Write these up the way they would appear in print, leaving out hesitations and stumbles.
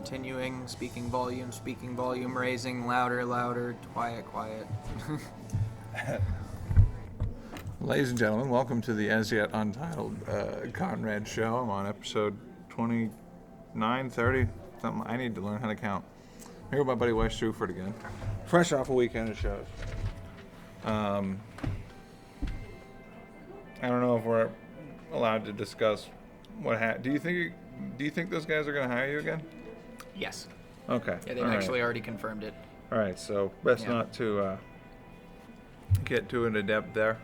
Continuing, speaking volume, raising, louder, quiet. Ladies and gentlemen, welcome to the as yet untitled Conrad Show. I'm on episode 29, 30, something. I need to learn how to count. Here with my buddy Wes Shuford again, fresh off a weekend of shows. I don't know if we're allowed to discuss what happened. Do you think those guys are going to hire you again? Yes. Okay. Yeah, they've actually already confirmed it. All right, so best not to get too into depth there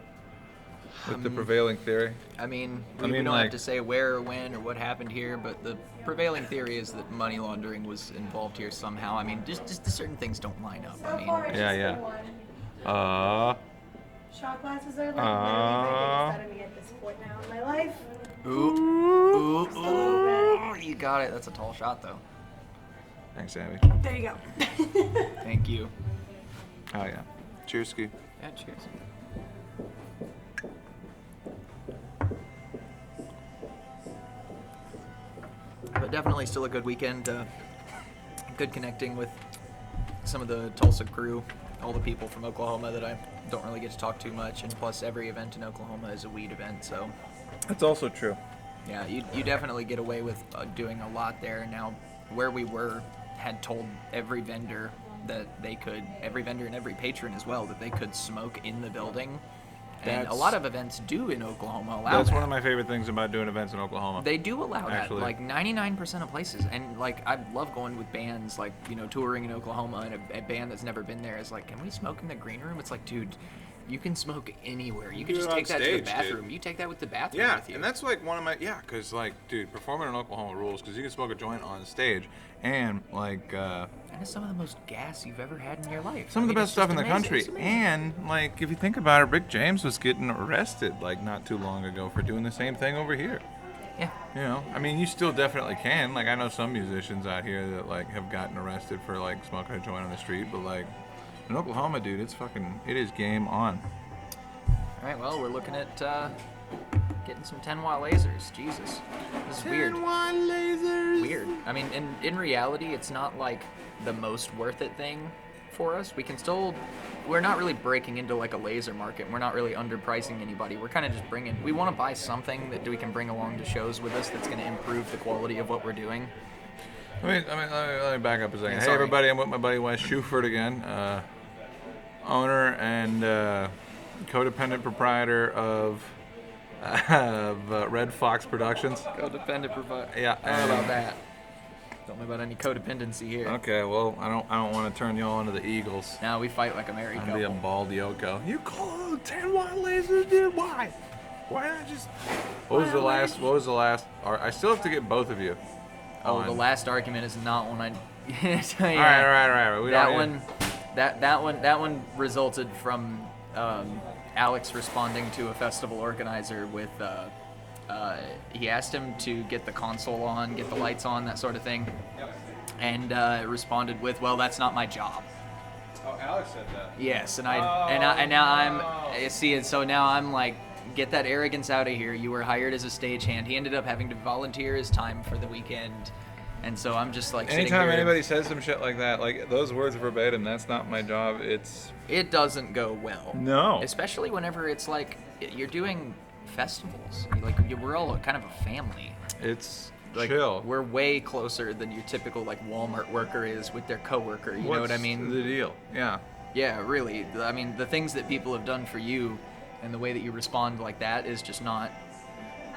with the prevailing theory. We don't have to say where or when or what happened here, but the prevailing theory is that money laundering was involved here somehow. Just certain things don't line up. Yeah. Shot glasses are like literally better me at this point now in my life. Ooh, you got it. That's a tall shot, though. Thanks, Abby. There you go. Thank you. Oh, yeah. Cheers, Ski. Yeah, cheers. But definitely still a good weekend. Good connecting with some of the Tulsa crew, all the people from Oklahoma that I don't really get to talk too much, and plus every event in Oklahoma is a weed event, so. That's also true. Yeah, you definitely get away with doing a lot there. Now, where we were had told every vendor that they could, every vendor and every patron as well, that they could smoke in the building. And a lot of events do in Oklahoma allow That's that. one of my favorite things about doing events in Oklahoma. They do allow Actually. that, like 99% of places. And like, I love going with bands, like, touring in Oklahoma, and a band that's never been there is like, can we smoke in the green room? It's like, dude, you can smoke anywhere. You can just take that to the bathroom. Dude. You take that with the bathroom with you. And that's like one of my, because like, dude, performing in Oklahoma rules, because you can smoke a joint on stage, and like, and it's some of the most gas you've ever had in your life. Some of the best stuff in the country. It's amazing. And like, if you think about it, Rick James was getting arrested like not too long ago for doing the same thing over here. Yeah. You still definitely can. Like, I know some musicians out here that like have gotten arrested for like smoking a joint on the street, but like in Oklahoma, dude, it is game on. All right, well, we're looking at getting some 10-watt lasers. Jesus, this is weird. 10-watt lasers. Weird. In reality, it's not like the most worth it thing for us. We're not really breaking into like a laser market. We're not really underpricing anybody. We're kind of just we want to buy something that we can bring along to shows with us that's going to improve the quality of what we're doing. Let me back up a second. Hey, Sorry. everybody, I'm with my buddy Wes Shuford again, owner and codependent proprietor of Red Fox Productions. Codependent provider. Yeah. I don't know about that. Don't know about any codependency here. Okay, well, I don't want to turn y'all into the Eagles. Now we fight like a married I'd be a couple. bald Yoko. You call them 10-watt lasers, dude? Why? Why not just? What was the last? I still have to get both of you. Oh, the last argument is not one I. Tell you All right. That one resulted from Alex responding to a festival organizer with. He asked him to get the console on, get the lights on, that sort of thing, and responded with, "Well, that's not my job." Oh, Alex said that. Yes, and so now I'm like, get that arrogance out of here. You were hired as a stagehand. He ended up having to volunteer his time for the weekend, and so I'm just like sitting Anytime here. anybody says some shit like that, like those words verbatim, that's not my job. It doesn't go well. No. Especially whenever it's like you're doing festivals. We're all kind of a family. It's Like, chill. we're way closer than your typical like Walmart worker is with their coworker. You know what I mean? What's the deal? Yeah. Yeah, really. I mean, the things that people have done for you and the way that you respond like that is just not.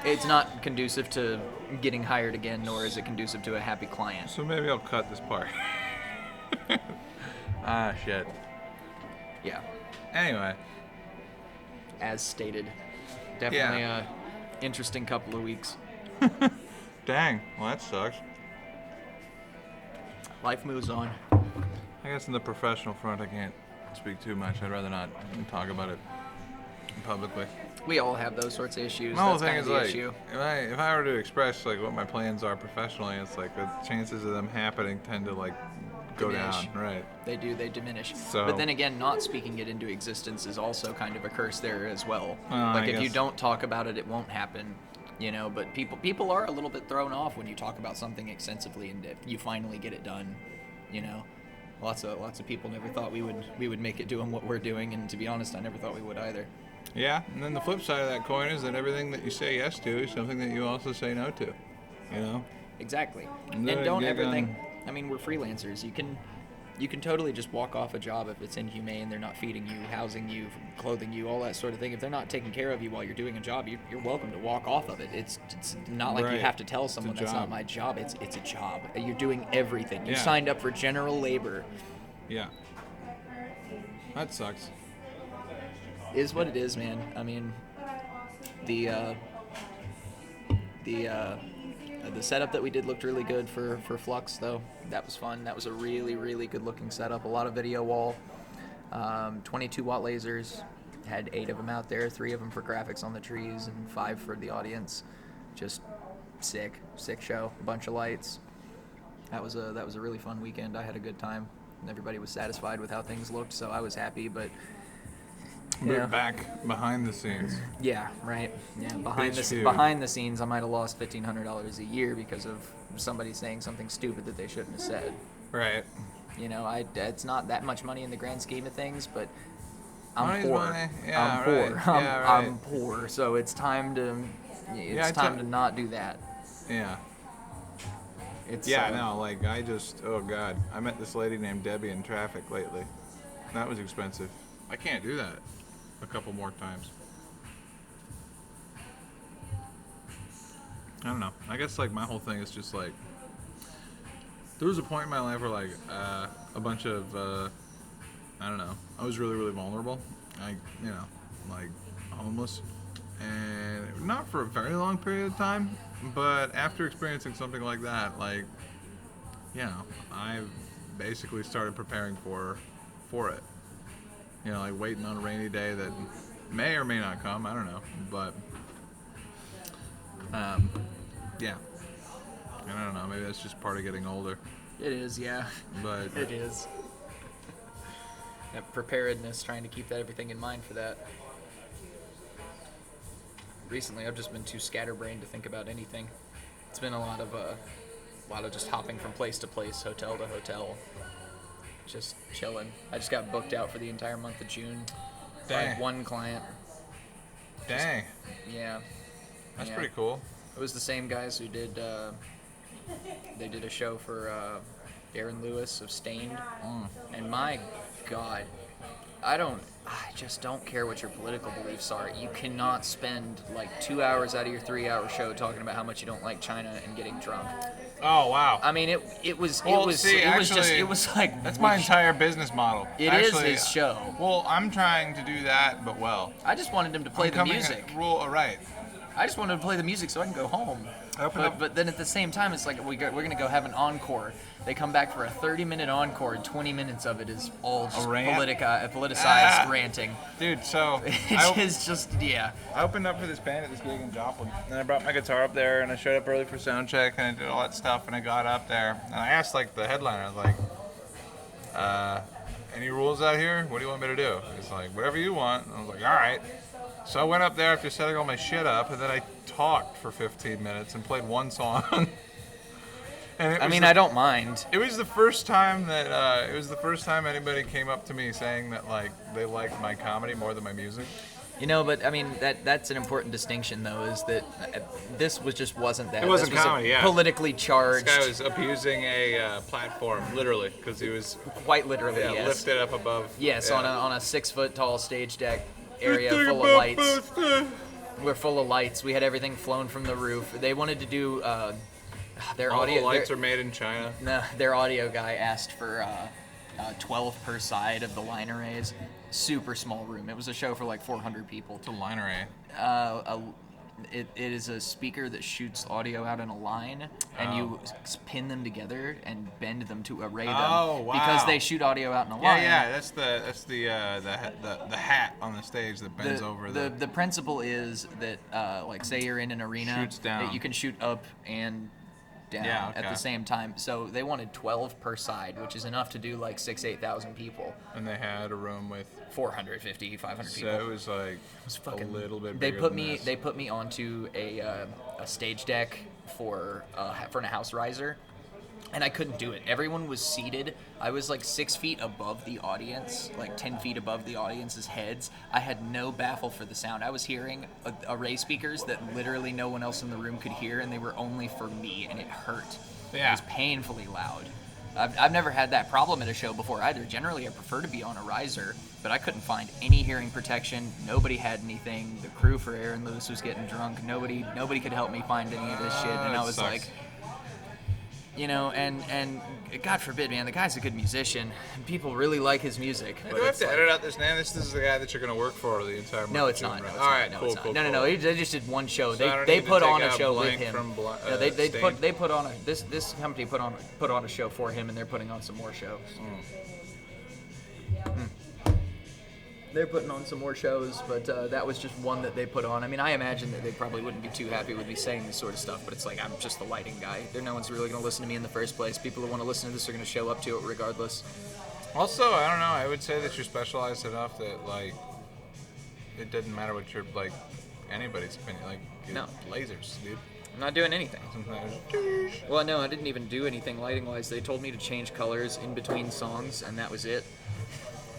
It's not conducive to getting hired again, nor is it conducive to a happy client. So maybe I'll cut this part. Shit. Yeah, Anyway. as stated. Definitely a interesting couple of weeks. Dang. Well, that sucks. Life moves on. I guess in the professional front, I can't speak too much. I'd rather not talk about it publicly. We all have those sorts of issues. The whole That's thing kind is of the like, issue. if I were to express like what my plans are professionally, it's like the chances of them happening tend to like go Diminish. down, right? They diminish. So- But then again, not speaking it into existence is also kind of a curse there as well. I Like if you guess- don't talk about it, it won't happen. you know. But people are a little bit thrown off when you talk about something extensively and if you finally get it done, you know. Lots of people never thought we would make it doing what we're doing, and to be honest, I never thought we would either. Yeah, and then the flip side of that coin is that everything that you say yes to is something that you also say no to. You know. Exactly. And And don't gig ever on- think. I mean, we're freelancers. You can totally just walk off a job if it's inhumane. They're not feeding you, housing you, clothing you, all that sort of thing. If they're not taking care of you while you're doing a job, you're welcome to walk off of it. It's not like you Right. have to tell someone that's not job. my job. It's a job. You're doing everything. You Yeah. signed up for general labor. Yeah. That sucks. Is what it is, man. I mean, the setup that we did looked really good for Flux, though. That was fun. That was a really, really good looking setup. A lot of video wall, 22 watt lasers. Had 8 of them out there, 3 of them for graphics on the trees and 5 for the audience. Just sick show. A bunch of lights. That was a really fun weekend. I had a good time. And everybody was satisfied with how things looked, so I was happy. But We're back behind the scenes. yeah, right. Yeah, Bitch behind the scenes, I might have lost $1,500 a year because of somebody saying something stupid that they shouldn't have said. Right. You know, it's not that much money in the grand scheme of things, but I'm Money's poor. money. Yeah, I'm poor. right. I'm, Yeah, right. I'm poor, so it's time to to not do that. Yeah. It's Yeah, no, like oh God, I met this lady named Debbie in traffic lately. That was expensive. I can't do that a couple more times. I don't know. I guess like my whole thing is just like, there was a point in my life where like a bunch of, I don't know, I was really, really vulnerable. Like homeless. And not for a very long period of time, but after experiencing something like that, like, you know, I basically started preparing for it. You know, like waiting on a rainy day that may or may not come. I don't know, but yeah. And I don't know. Maybe that's just part of getting older. It is, yeah. But It is. That preparedness, trying to keep everything in mind for that. Recently, I've just been too scatterbrained to think about anything. It's been a lot of just hopping from place to place, hotel to hotel, just chilling. I just got booked out for the entire month of June. Dang. By one client. dang, Yeah. that's Yeah. pretty cool. It was the same guys who did. They did a show for Aaron Lewis of Stained, and my God, I just don't care what your political beliefs are. You cannot spend like 2 hours out of your 3-hour show talking about how much you don't like China and getting drunk. Oh wow. I mean, it was like That's my entire business model. It is his show. Well, I'm trying to do that, but well. I just wanted him to play I'm the coming music. Right. I just wanted to play the music so I can go home. But then at the same time, it's like we're going to go have an encore. They come back for a 30-minute encore, and 20 minutes of it is all just rant? politicized ranting. Dude, so It is just, yeah. I opened up for this band at this gig in Joplin, and I brought my guitar up there, and I showed up early for sound check, and I did all that stuff, and I got up there, and I asked like the headliner, I was like, any rules out here? What do you want me to do? He's like, whatever you want. And I was like, all right. So I went up there after setting all my shit up, and then I talked for 15 minutes and played one song. And I don't mind. It was the first time that anybody came up to me saying that like they liked my comedy more than my music. You know, but I mean that's an important distinction though, is that this wasn't that. It wasn't this was comedy, yeah. Politically charged. This guy was abusing a platform, literally, because he was quite literally, yes. lifted up above. Yes, yeah. on a 6-foot tall stage deck area full of lights. We're full of lights. We had everything flown from the roof. They wanted to do their All audio. the lights are made in China. No, their audio guy asked for 12 per side of the line arrays. Super small room. It was a show for like 400 people. It's a line array. It is a speaker that shoots audio out in a line, and you pin them together and bend them to array them. Oh, wow. Because they shoot audio out in a line. Yeah, that's the hat on the stage that bends over the principle is that like say you're in an arena Shoots down. that you can shoot up and down at the same time. So they wanted 12 per side, which is enough to do like 8,000 people. And they had a room with 450, 500 people. So it was like a little bit bigger than this. They put me onto a stage deck for a house riser, and I couldn't do it. Everyone was seated. I was like 6 feet above the audience, like 10 feet above the audience's heads. I had no baffle for the sound. I was hearing array speakers that literally no one else in the room could hear, and they were only for me, and it hurt. Yeah. It was painfully loud. I've never had that problem at a show before either. Generally, I prefer to be on a riser, but I couldn't find any hearing protection. Nobody had anything. The crew for Aaron Lewis was getting drunk. Nobody could help me find any of this shit, and I was sucks. like, you know, and God forbid, man, the guy's a good musician, and people really like his music. Hey, But do I have it's to like, edit out this name? This is the guy that you're going to work for the entire month. no, it's of not. June, No, right? it's All not. right, No, cool, it's not. cool, No, cool. no. They just did one show. So I don't They need to put take on a out show with blank him. from No, they Stain? put on this company put on a show for him, and they're putting on some more shows. They're putting on some more shows, but that was just one that they put on. I mean, I imagine that they probably wouldn't be too happy with me saying this sort of stuff, but it's like, I'm just the lighting guy. No one's really going to listen to me in the first place. People who want to listen to this are going to show up to it regardless. Also, I don't know. I would say that you're specialized enough that, like, it doesn't matter what you're, like, anybody's opinion. Like, No. lasers, dude. I'm not doing anything. Sometimes. Well, no, I didn't even do anything lighting-wise. They told me to change colors in between songs, and that was it.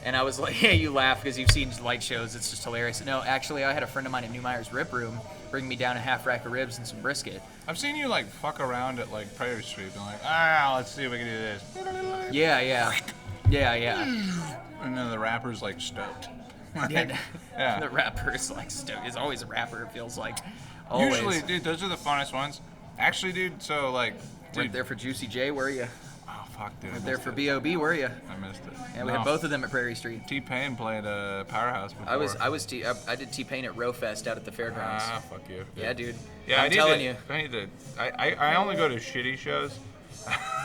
And I was like, hey, you laugh because you've seen light shows. It's just hilarious. No, actually, I had a friend of mine at Newmeyer's Rip Room bring me down a half rack of ribs and some brisket. I've seen you, like, fuck around at, like, Prairie Street and like, let's see if we can do this. Yeah. And then the rapper's, like, stoked. Yeah. Yeah. The rapper is like is always a rapper. It feels like always. Usually, dude, those are the funnest ones. Actually, dude, so, like, Went dude. there for Juicy J, were you? Oh, fuck, dude. I Went there missed for it. B.O.B., were you? I missed it. Yeah, we had both of them at Prairie Street. T-Pain played Powerhouse before. I did T-Pain at Rowfest out at the fairgrounds. Fuck you. Yeah, dude. Yeah, I'm telling you. I need to. I only go to shitty shows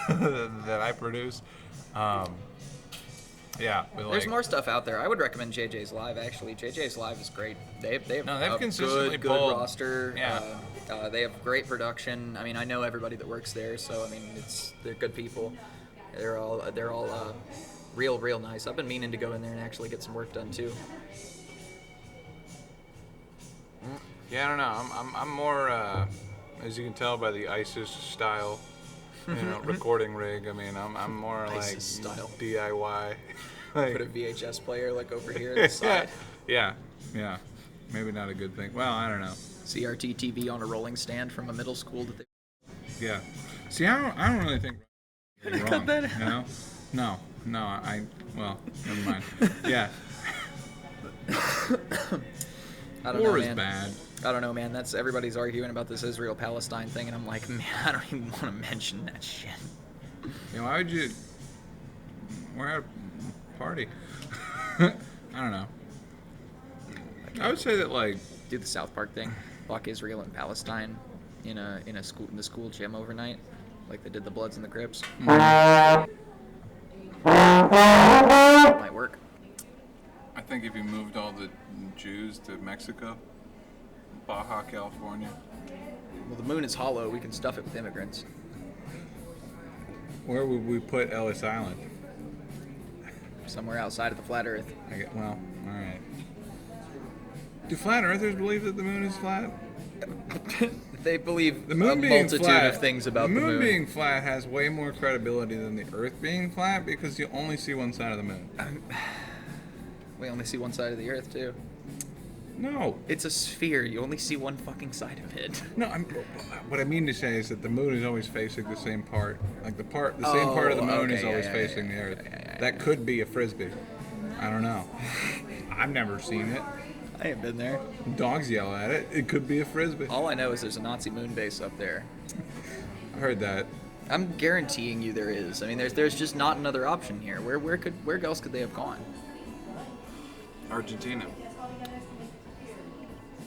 that I produce. Yeah, but There's like, more stuff out there. I would recommend JJ's Live, actually. JJ's Live is great. They've a consistently good pulled- roster. Yeah. They have great production. I mean, I know everybody that works there, so I mean, they're good people. They're all real nice. I've been meaning to go in there and actually get some work done too. Yeah, I don't know. I'm more, as you can tell by the ISIS style, recording rig. I mean, I'm more ISIS like style. DIY. Like, Put a VHS player like over here at the side. yeah. Maybe not a good thing. Well, I don't know. CRT TV on a rolling stand from a middle school that they. Yeah. See, I don't really think you're wrong. Cut that out. You know? No. Well, never mind. Yeah. I don't War know, is man. bad. I don't know, man. That's everybody's arguing about this Israel-Palestine thing, and I'm like, man, I don't even want to mention that shit. You know, why would you? We're at a party. I don't know. I would say that, like, Do the South Park thing, block Israel and Palestine in the school gym overnight, like they did the Bloods and the Crips. Might work. I think if you moved all the Jews to Mexico, Baja California. Well, the moon is hollow. We can stuff it with immigrants. Where would we put Ellis Island? Somewhere outside of the flat Earth. Well, all right. Do flat earthers believe that the moon is flat? They believe The moon a being multitude flat, of things about the the moon moon. being flat has way more credibility than the Earth being flat because you only see one side of the moon. We only see one side of the Earth, too. No, It's a sphere. You only see one fucking side of it. no. What I mean to say is that the moon is always facing the same part. Like the same part of the moon is always facing the Earth. That could be a frisbee. I don't know. I've never seen it. I ain't been there. Dogs yell at it. It could be a frisbee. All I know is there's a Nazi moon base up there. I heard that. I'm guaranteeing you there is. I mean, there's just not another option here. Where else could they have gone? Argentina.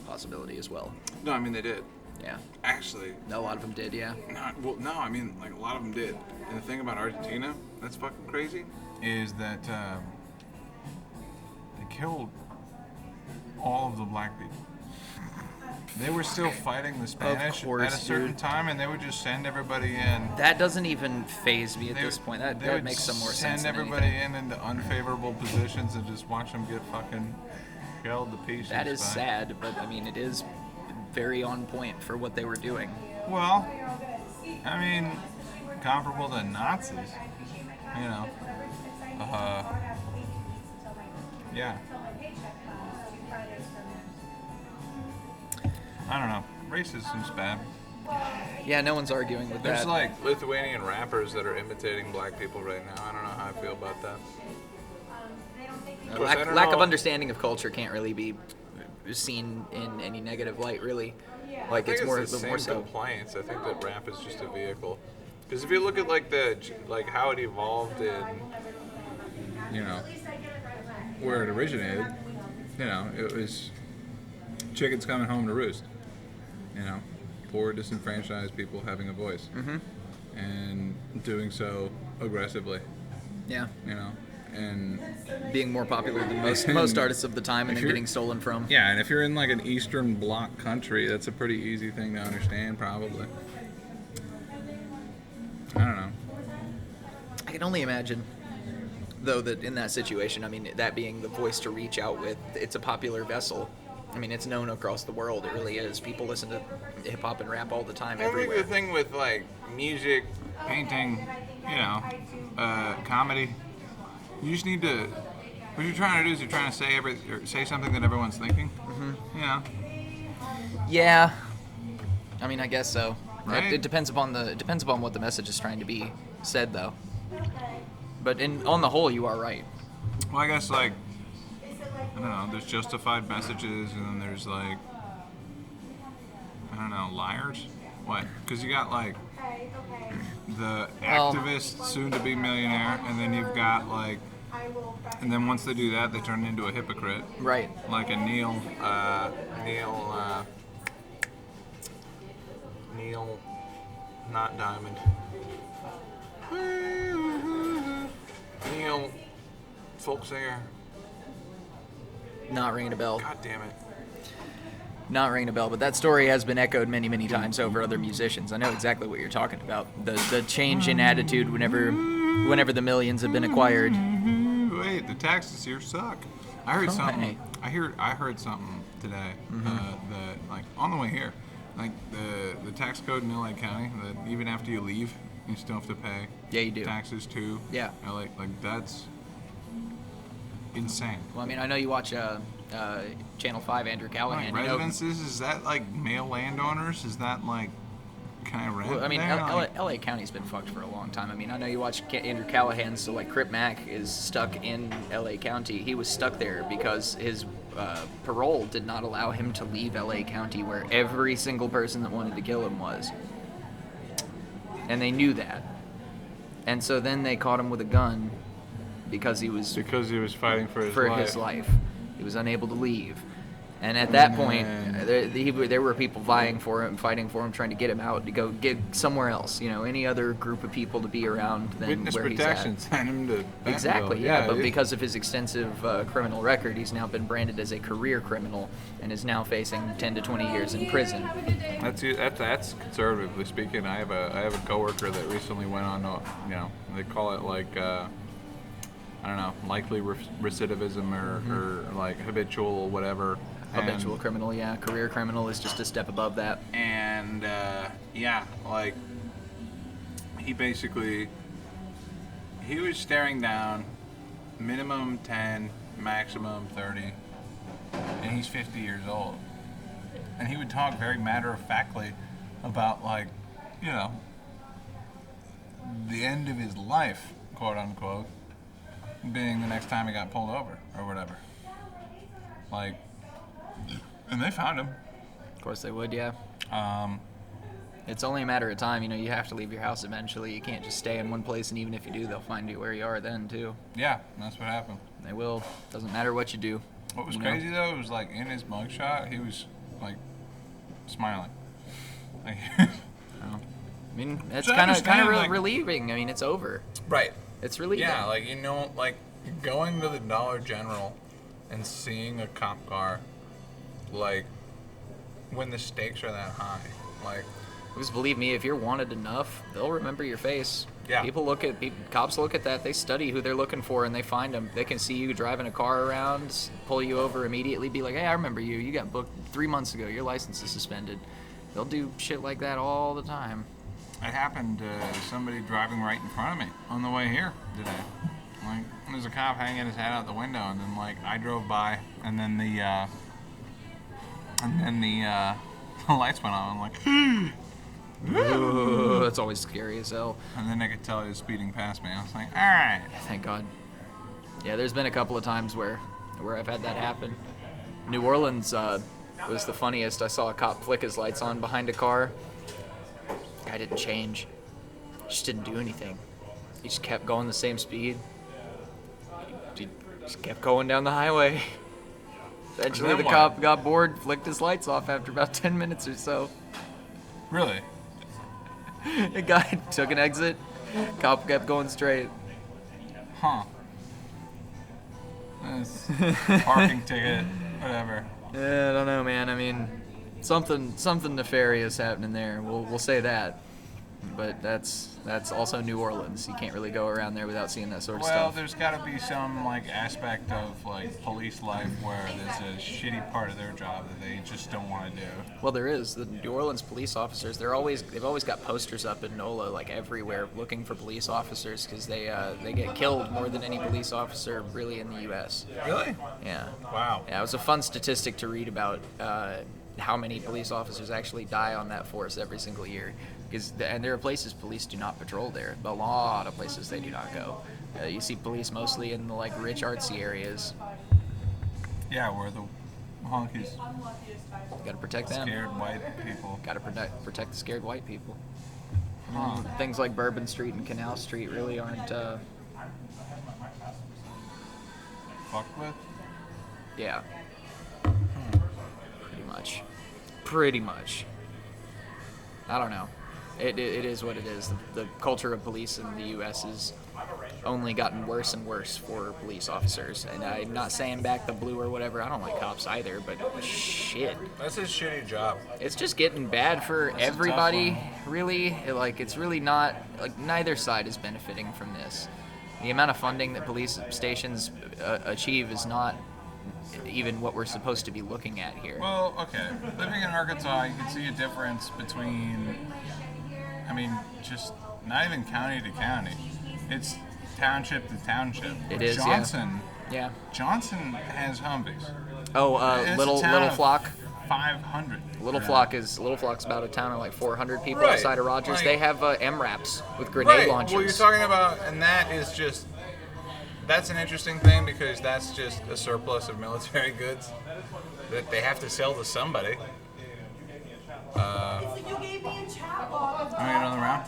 Possibility as well. No, I mean they did. Yeah. Actually, A lot of them did, yeah. no, I mean, like, a lot of them did. And the thing about Argentina that's fucking crazy is that they killed all of the black people. They were still fighting the Spanish course, at a certain dude. time, and they would just send everybody in. That doesn't even faze me at They this would- point. That they would makes some more sense Send than everybody anything. in into unfavorable positions and just watch them get fucking shelled to pieces. That is by- sad, but I mean, it is very on point for what they were doing. Well, I mean, comparable to Nazis, you know. Yeah. I don't know. Racism's bad. Yeah, no one's arguing with There's that. like Lithuanian rappers that are imitating black people right now. I don't know how I feel about that. Of course, I don't Lack of know- understanding of culture can't really be seen in any negative light, really. Like I it's think more, it's the more same so. compliance. I think that rap is just a vehicle. Because if you look at like how it evolved in, you know, where it originated, you know, it was chickens coming home to roost. You know, poor disenfranchised people having a voice, and doing so aggressively. Yeah, You know, and being more popular than most artists of the time, and If then you're- getting stolen from. yeah, and if you're in like an Eastern Bloc country, that's a pretty easy thing to understand, probably. I don't know. I can only imagine, though, that in that situation, I mean, that being the voice to reach out with, it's a popular vessel. I mean, it's known across the world. It really is. People listen to hip hop and rap all the time I think everywhere. the thing with like music, painting, you know, comedy, you just need to. What you're trying to do is you're trying to say something that everyone's thinking. You know, Yeah, I mean, I guess so. Right? It depends upon what the message is trying to be said, though. But on the whole, you are right. well, I guess like I don't know. There's justified messages, and then there's like I don't know, liars. What? Because you got like the Well- activist, soon-to-be millionaire, and then you've got like, and then once they do that, they turn into a hypocrite. Right. Like a Neil, not Diamond. Neil, folk singer. Not ringing a bell. God damn it. Not ringing a bell, but that story has been echoed many, many times over other musicians. I know exactly what you're talking about. The change in attitude whenever the millions have been acquired. Wait, the taxes here suck. I heard Oh, something. hey. I heard something today that like on the way here, like the tax code in LA County that even after you leave, you still have to pay. Yeah, you do. Taxes too. Yeah. LA, like that's insane. Well, I mean, I know you watch Channel 5, Andrew Callahan. Like You know, residences, is that like male landowners? Is that like can I rent? well, I mean, there? Like, LA County's been fucked for a long time. I mean, I know you watch Andrew Callahan, so like Crip Mac is stuck in LA County. He was stuck there because his parole did not allow him to leave LA County, where every single person that wanted to kill him was. And they knew that. And so then they caught him with a gun because he was fighting for his life. He was unable to leave. And at that point, there were people fighting for him, trying to get him out to go get somewhere else. You know, any other group of people to be around than Witness where protection, he's send him to at. Exactly, Bentonville. yeah. But dude. because of his extensive criminal record, he's now been branded as a career criminal and is now facing 10 to 20 years in prison. That's conservatively speaking. I have a coworker that recently went on. You know, they call it like I don't know, likely recidivism or like habitual whatever. Habitual criminal, yeah. Career criminal is just a step above that. And yeah, like he was staring down minimum 10, maximum 30, and he's 50 years old. And he would talk very matter-of-factly about like, you know, the end of his life, quote unquote, being the next time he got pulled over or whatever. Like, and they found him. Of course they would, yeah. Um, It's only a matter of time. You know, you have to leave your house eventually. You can't just stay in one place, and even if you do, they'll find you where you are then, too. yeah, that's what happened. They will. Doesn't matter what you do. What was You know? crazy though was like in his mugshot, he was like smiling. Like, I mean, it's So I kind understand, of like- relieving. I mean, it's over. right. It's relieving. Yeah, like you know, like going to the Dollar General and seeing a cop car, like when the stakes are that high. Like, Because believe me, if you're wanted enough, they'll remember your face. Yeah. Cops look at that. They study who they're looking for, and they find them. They can see you driving a car around, pull you over immediately, be like, "Hey, I remember you. You got booked 3 months ago. Your license is suspended." They'll do shit like that all the time. it happened to somebody driving right in front of me on the way here today. Like, there's a cop hanging his head out the window, and then like I drove by, and then the the lights went on. I'm like, Ooh, that's always scary as hell. and then I could tell he was speeding past me. I was like, all right. Thank God. Yeah, there's been a couple of times where I've had that happen. New Orleans was the funniest. I saw a cop flick his lights on behind a car. Guy didn't change. Just didn't do anything. He just kept going the same speed. He just kept going down the highway. Eventually then the what? cop got bored, flicked his lights off after about 10 minutes or so. Really? The guy took an exit. Cop kept going straight. Huh. That's parking ticket, whatever. Yeah, I don't know, man. I mean, something nefarious happening there. We'll say that. But that's also New Orleans. You can't really go around there without seeing that sort of Well, stuff. there's got to be some like aspect of like police life where there's a shitty part of their job that they just don't want to do. Well, there is. The New Orleans police officers, they've always got posters up in NOLA, like everywhere, looking for police officers because they get killed more than any police officer really in the U.S. Really? Yeah. Wow. Yeah, it was a fun statistic to read about how many police officers actually die on that force every single year. And there are places police do not patrol there. A lot of places they do not go. You see police mostly in the like rich artsy areas. Yeah, where the honkies Got to protect them. scared white people. Got to protect the scared white people. Huh. Things like Bourbon Street and Canal Street really aren't. Fucked with? Yeah. Pretty much. I don't know. It is what it is. The culture of police in the U.S. has only gotten worse and worse for police officers. And I'm not saying back the blue or whatever. I don't like cops either, but shit. That's a shitty job. It's just getting bad for That's a tough everybody, one. really. Like, it's really not, like, neither side is benefiting from this. The amount of funding that police stations achieve is not even what we're supposed to be looking at here. Well, okay. Living in Arkansas, you can see a difference between, I mean, just not even county to county. It's township to township. It is, yeah. Johnson, Yeah. Johnson has Humvees. Oh, It's a Little town of Flock. 500. Little Flock's about a town of like 400 people Right, outside of Rogers. like- they have MRAPs with grenade Right. launchers. Well, you're talking about, and that is just, that's an interesting thing because that's just a surplus of military goods that they have to sell to somebody. You gave me a chat log. Wanna get another round?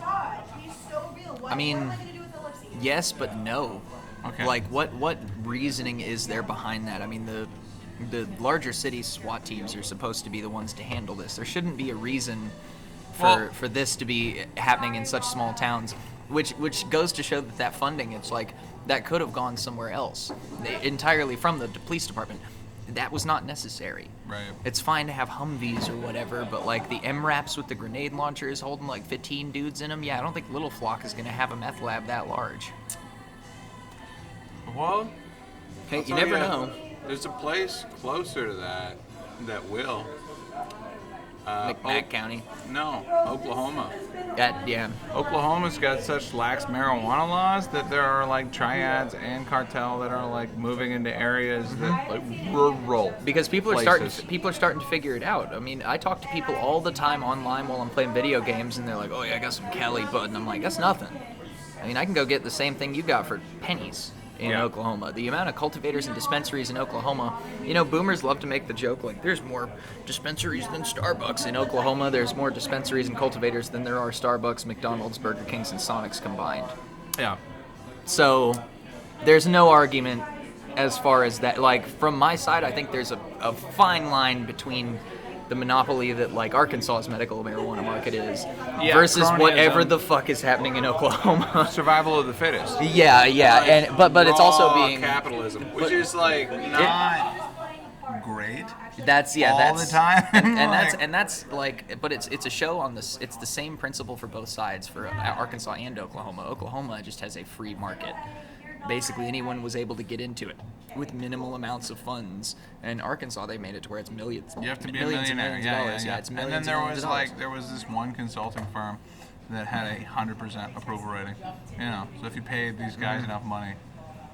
He's so real. What I mean, am I gonna do with Alexi? Yes, but no. Okay. Like, what reasoning is there behind that? I mean, the larger cities' SWAT teams are supposed to be the ones to handle this. There shouldn't be a reason for this to be happening in such small towns, which goes to show that funding, it's like, that could have gone somewhere else, entirely from the police department. That was not necessary. Right. It's fine to have Humvees or whatever, but like the MRAPs with the grenade launchers holding like 15 dudes in them, yeah, I don't think Little Flock is going to have a meth lab that large. Well, Hey, I'll you tell never ya, know. There's a place closer to that will. McMack County. No, Oklahoma. Yeah. Oklahoma's got such lax marijuana laws that there are like triads and cartel that are like moving into areas that like rural. Because people are places. starting to figure it out. I mean, I talk to people all the time online while I'm playing video games, and they're like, "Oh yeah, I got some Cali bud," and I'm like, "That's nothing." I mean, I can go get the same thing you got for pennies in Yeah. Oklahoma. The amount of cultivators and dispensaries in Oklahoma, you know, boomers love to make the joke like, "There's more dispensaries than Starbucks." In Oklahoma, there's more dispensaries and cultivators than there are Starbucks, McDonald's, Burger Kings, and Sonics combined. Yeah. So there's no argument as far as that. Like, from my side, I think there's a fine line between the monopoly that like Arkansas's medical marijuana market is versus whatever cronyism. the fuck is happening in Oklahoma. Survival of the fittest. Yeah, and but it's also Raw being capitalism, which is like not. great. That's all the time. and that's like, but it's a show on this. It's the same principle for both sides, for Arkansas and Oklahoma. Oklahoma just has a free market. Basically, anyone was able to get into it with minimal amounts of funds. And Arkansas, they made it to where it's millions. You have to be millions a millionaire. and millions of dollars. Yeah, it's And millions then and millions of dollars. there was this one consulting firm that had a 100% approval rating. So if you paid these guys enough money,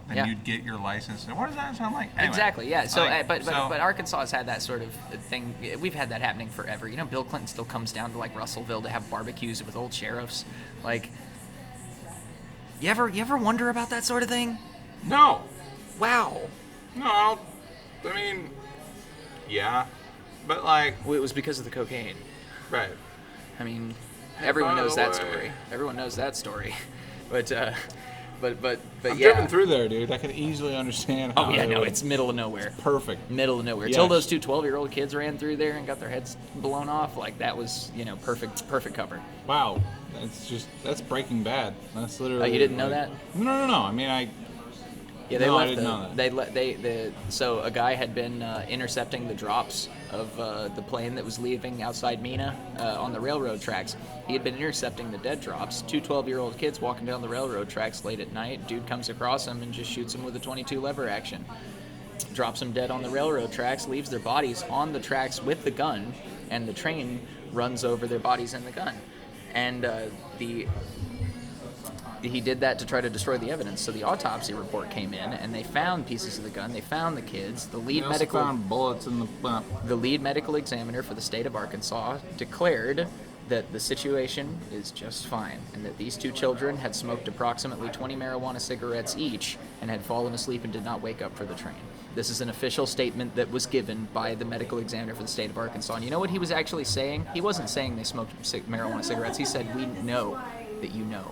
then Yeah. you'd get your license. And what does that sound like? Anyway, Exactly, yeah. So, but so- Arkansas has had that sort of thing. We've had that happening forever. Bill Clinton still comes down to like Russellville to have barbecues with old sheriffs. Like, you ever wonder about that sort of thing? No. Wow. No. I mean, yeah. But like, Well, it was because of the cocaine. right. I mean, everyone by knows the that way- story. Everyone knows that story. But I've yeah. driven through there, dude. I can easily understand how Oh yeah, they no, would- it's middle of nowhere. perfect. Middle of nowhere. Yes. Till those two 12-year-old kids ran through there and got their heads blown off, like that was, perfect cover. Wow. That's Breaking Bad. That's literally. Oh, you didn't know that? No. I mean, Yeah, they No, I left didn't know that. so a guy had been intercepting the drops of the plane that was leaving outside Mina on the railroad tracks. He had been intercepting the dead drops. Two 12-year-old kids walking down the railroad tracks late at night. Dude comes across them and just shoots them with a .22 lever action. Drops them dead on the railroad tracks, leaves their bodies on the tracks with the gun, and the train runs over their bodies and the gun. And he did that to try to destroy the evidence. So the autopsy report came in, and they found pieces of the gun. They found the kids. The lead they also medical found bullets in the. the lead medical examiner for the state of Arkansas declared that the situation is just fine, and that these two children had smoked approximately 20 marijuana cigarettes each and had fallen asleep and did not wake up for the train. This is an official statement that was given by the medical examiner for the state of Arkansas. And you know what he was actually saying? He wasn't saying they smoked marijuana cigarettes. He said, "We know that you know."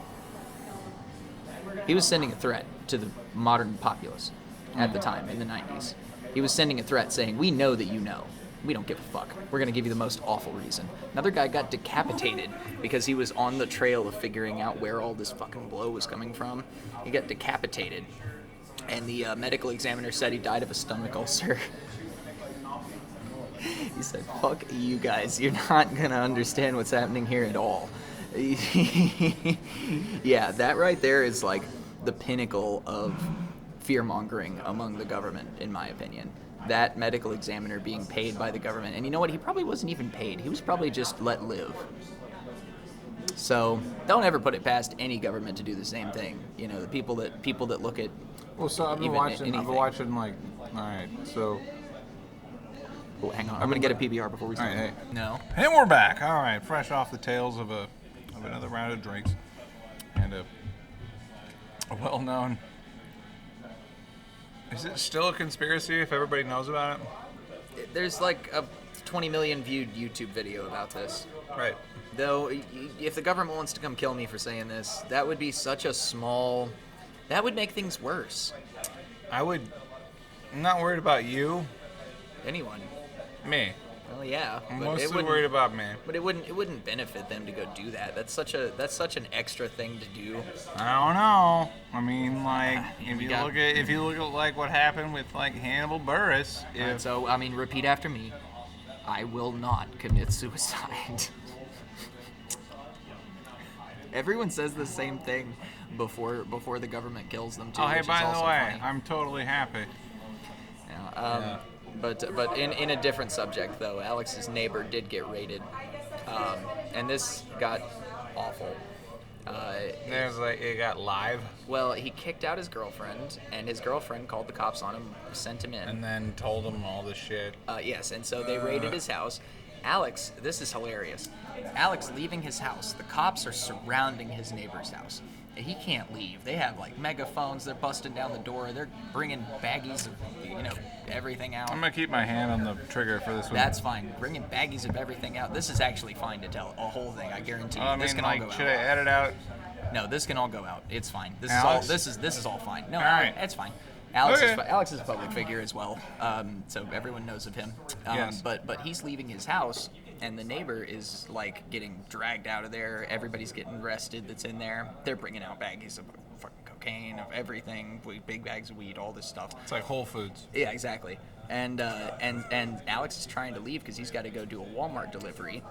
He was sending a threat to the modern populace at the time in the 90s. He was sending a threat saying, "We know that you know. We don't give a fuck. We're going to give you the most awful reason." Another guy got decapitated because he was on the trail of figuring out where all this fucking blow was coming from. He got decapitated. And the medical examiner said he died of a stomach ulcer. He said, "Fuck you guys. You're not going to understand what's happening here at all." Yeah, that right there is like the pinnacle of fear-mongering among the government, in my opinion. That medical examiner being paid by the government. And you know what? He probably wasn't even paid. He was probably just let live. So don't ever put it past any government to do the same thing. The people that look at Well, so I've been even watching. I've anything. been watching like. All right, so. Oh, hang on, I'm gonna get a PBR before we All start. right, hey. No. And we're back. All right, fresh off the tails of another round of drinks, and a well-known. Is it still a conspiracy if everybody knows about it? There's like a 20 million viewed YouTube video about this. Right. Though, if the government wants to come kill me for saying this, that would be such a small. That would make things worse. I'm not worried about you. Anyone. Me. Well, yeah. I'm but mostly it wouldn't- worried about me. But it wouldn't benefit them to go do that. That's such an extra thing to do. I don't know. I mean, like, if we you got- look at like what happened with like Hannibal Buress, And so, I mean, repeat after me. I will not commit suicide. Everyone says the same thing before the government kills them too. oh hey, which is by the also way, funny. I'm totally happy. Yeah, But in a different subject though, Alex's neighbor did get raided, and this got awful. There's like it got live, Well, he kicked out his girlfriend, and his girlfriend called the cops on him, sent him in. and then told him all this shit. Yes, and so they raided his house. Alex, this is hilarious. Alex leaving his house. The cops are surrounding his neighbor's house. He can't leave. They have like megaphones. They're busting down the door. They're bringing baggies of, everything out. I'm gonna keep my hand on the trigger for this one. That's fine. Bringing baggies of everything out. This is actually fine to tell a whole thing. I guarantee you. I This mean, can all like, go should out. I edit out? No, this can all go out. It's fine. This Alex? is all. This is all fine. No, right. it's fine. Alex Okay. Alex is a public figure as well, so everyone knows of him. Yes. But he's leaving his house, and the neighbor is like getting dragged out of there. Everybody's getting arrested. That's in there. They're bringing out baggies of fucking cocaine. cocaine, of everything, big bags of weed, all this stuff. It's like Whole Foods. Yeah, exactly. And Alex is trying to leave because he's got to go do a Walmart delivery.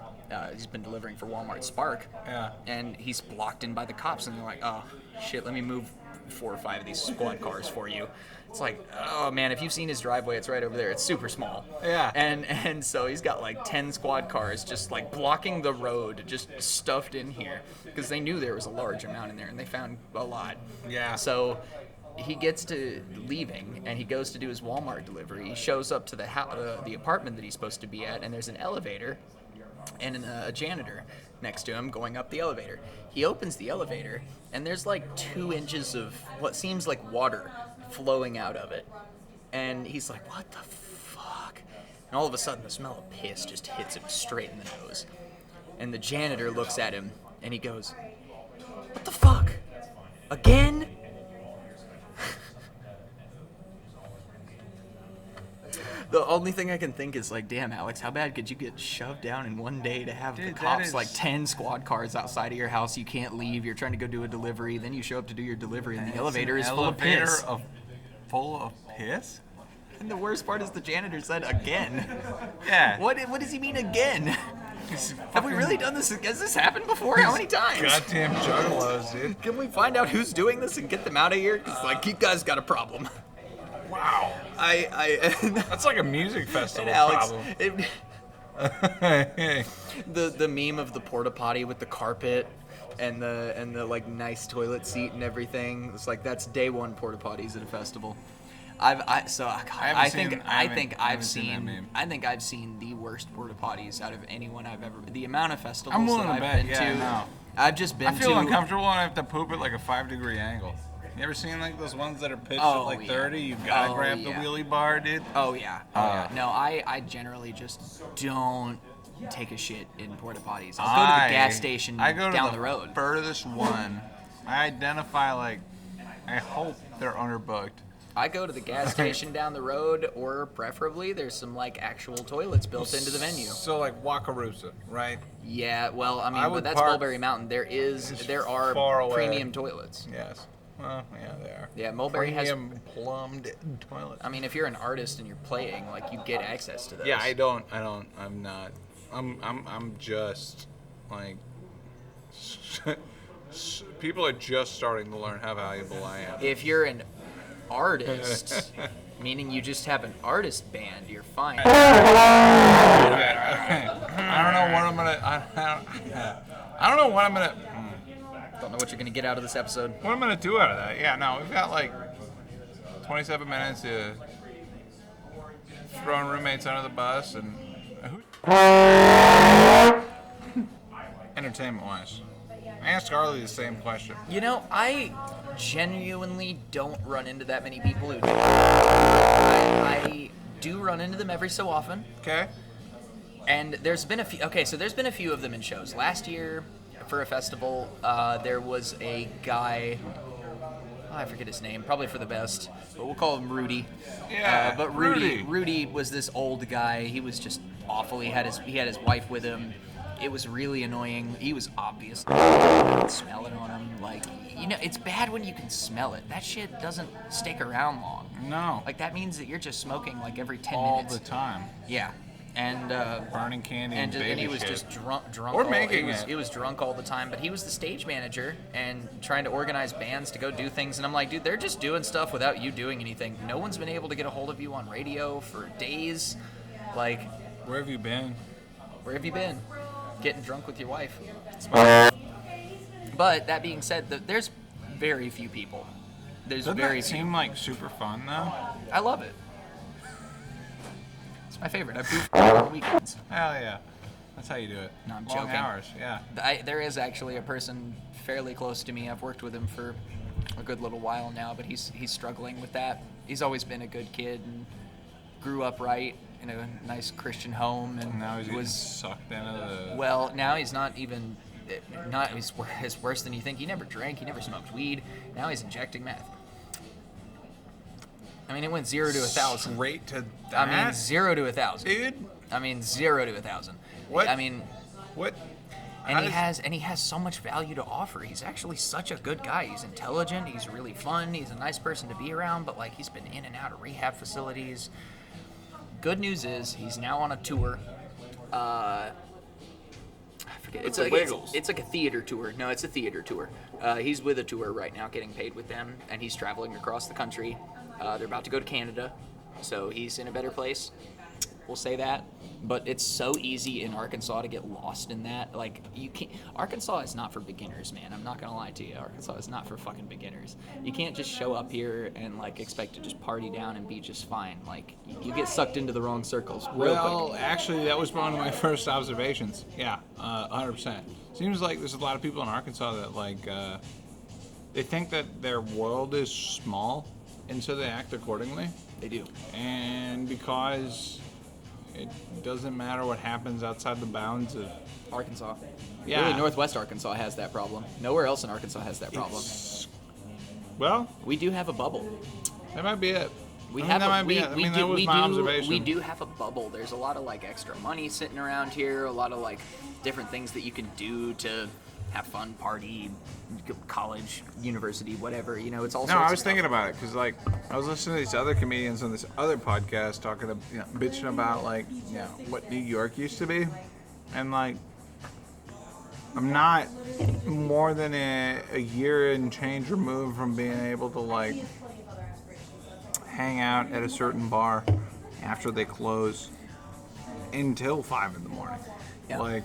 He's been delivering for Walmart Spark. Yeah. And he's blocked in by the cops, and they're like, oh, shit, let me move 4 or 5 of these squad cars for you. It's like, oh, man, if you've seen his driveway, it's right over there. It's super small. Yeah. And so he's got like 10 squad cars just like blocking the road, just stuffed in here, because they knew there was a large amount in there, and they found a lot. Yeah. So he gets to leaving, and he goes to do his Walmart delivery. He shows up to the apartment that he's supposed to be at, and there's an elevator and a janitor next to him going up the elevator. He opens the elevator, and there's like 2 inches of what seems like water flowing out of it. And he's like, what the fuck? And all of a sudden, the smell of piss just hits him straight in the nose. And the janitor looks at him, and he goes, what the fuck? Again? The only thing I can think is like, damn, Alex, how bad could you get shoved down in one day to have the cops like 10 squad cars outside of your house? You can't leave. You're trying to go do a delivery. Then you show up to do your delivery, and the elevator is full of piss. Full of piss? And the worst part is the janitor said again. Yeah. What does he mean again? Have we really done this? Has this happened before? How many times? Goddamn juggalos, dude. Can we find out who's doing this and get them out of here? Because like, you guys got a problem. Wow. That's like a music festival Alex, problem. the meme of the porta potty with the carpet and the like nice toilet seat and everything. It's like, that's day one porta potties at a festival. I think I've seen the worst porta potties out of anyone I've ever. The amount of festivals I'm willing that to I've bet. been Yeah, to. no. I've just been I feel to. uncomfortable and I have to poop at like a 5-degree angle. You ever seen like those ones that are pitched at like 30? You gotta grab the wheelie bar, dude. Oh yeah. No, I generally just don't take a shit in porta potties. I'll go to the gas station down the road. Furthest one. I identify like, I hope they're underbooked. I go to the gas station down the road, or preferably there's some like actual toilets built into the venue. So like Wakarusa, right? Yeah, well, I mean, but that's Mulberry Mountain. There are premium toilets. Yes. Well, yeah, they are. Yeah, Mulberry has premium plumbed toilets. I mean, if you're an artist and you're playing, like, you get access to those. Yeah, I'm not. I'm just like people are just starting to learn how valuable I am. If you're an artist, meaning you just have an artist band, you're fine. I don't know what I'm gonna. Don't know what you're gonna get out of this episode. What I'm gonna do out of that? Yeah, no, we've got like 27 minutes to throwing roommates under the bus and entertainment-wise. I asked Carly the same question. You know, I genuinely don't run into that many people who do. I do run into them every so often. Okay. And there's been a few. Okay, so there's been a few of them in shows. Last year, for a festival, there was a guy. I forget his name. Probably for the best, but we'll call him Rudy. Yeah. But Rudy was this old guy. He was just awful. He had his wife with him. It was really annoying. He was obvious. You could smell it on him. Like, you know, it's bad when you can smell it. That shit doesn't stick around long. No. Like, that means that you're just smoking like every 10 all minutes. the time. Yeah. And burning candy and he was shit. just drunk. Or making He was drunk all the time. But he was the stage manager and trying to organize bands to go do things. And I'm like, dude, they're just doing stuff without you doing anything. No one's been able to get a hold of you on radio for days. Like, where have you been? Where have you been? Getting drunk with your wife. But that being said, there's very few people. Doesn't that seem like super fun though? I love it. It's my favorite. I boof on the weekends. Hell yeah. That's how you do it. No, I'm Long joking. hours, yeah. There is actually a person fairly close to me. I've worked with him for a good little while now, but he's struggling with that. He's always been a good kid and grew up right in a nice Christian home, and now he's sucked into the. Well, now he's not even. It's worse than you think. He never drank. He never smoked weed. Now he's injecting meth. I mean, it went 0 to 1,000. Straight to that? I mean, 0 to 1,000. Dude. I mean, 0 to 1,000. What? I mean, what? And he has so much value to offer. He's actually such a good guy. He's intelligent. He's really fun. He's a nice person to be around. But like, he's been in and out of rehab facilities. Good news is he's now on a tour. I forget. It's like a theater tour. No, it's a theater tour. He's with a tour right now, getting paid with them, and he's traveling across the country. They're about to go to Canada, so he's in a better place. We'll say that. But it's so easy in Arkansas to get lost in that. Like, you can't. Arkansas is not for beginners, man. I'm not gonna lie to you. Arkansas is not for fucking beginners. You can't just show up here and like expect to just party down and be just fine. Like, you get sucked into the wrong circles real quick. Actually, that was one of my first observations. Yeah, 100%. Seems like there's a lot of people in Arkansas that like they think that their world is small, and so they act accordingly. They do. And because it doesn't matter what happens outside the bounds of Arkansas. Yeah. Really, Northwest Arkansas has that problem. Nowhere else in Arkansas has that problem. Well, We do have a bubble. that might be it. We that was my observation. We do have a bubble. There's a lot of like extra money sitting around here. A lot of like different things that you can do to have fun, party, college, university, whatever. You know, it's all. No, sorts I of was stuff. thinking about it because, like, I was listening to these other comedians on this other podcast talking, bitching about like, what New York used to be, and like, I'm not more than a year and change removed from being able to like hang out at a certain bar after they close until 5 in the morning. Yeah. Like,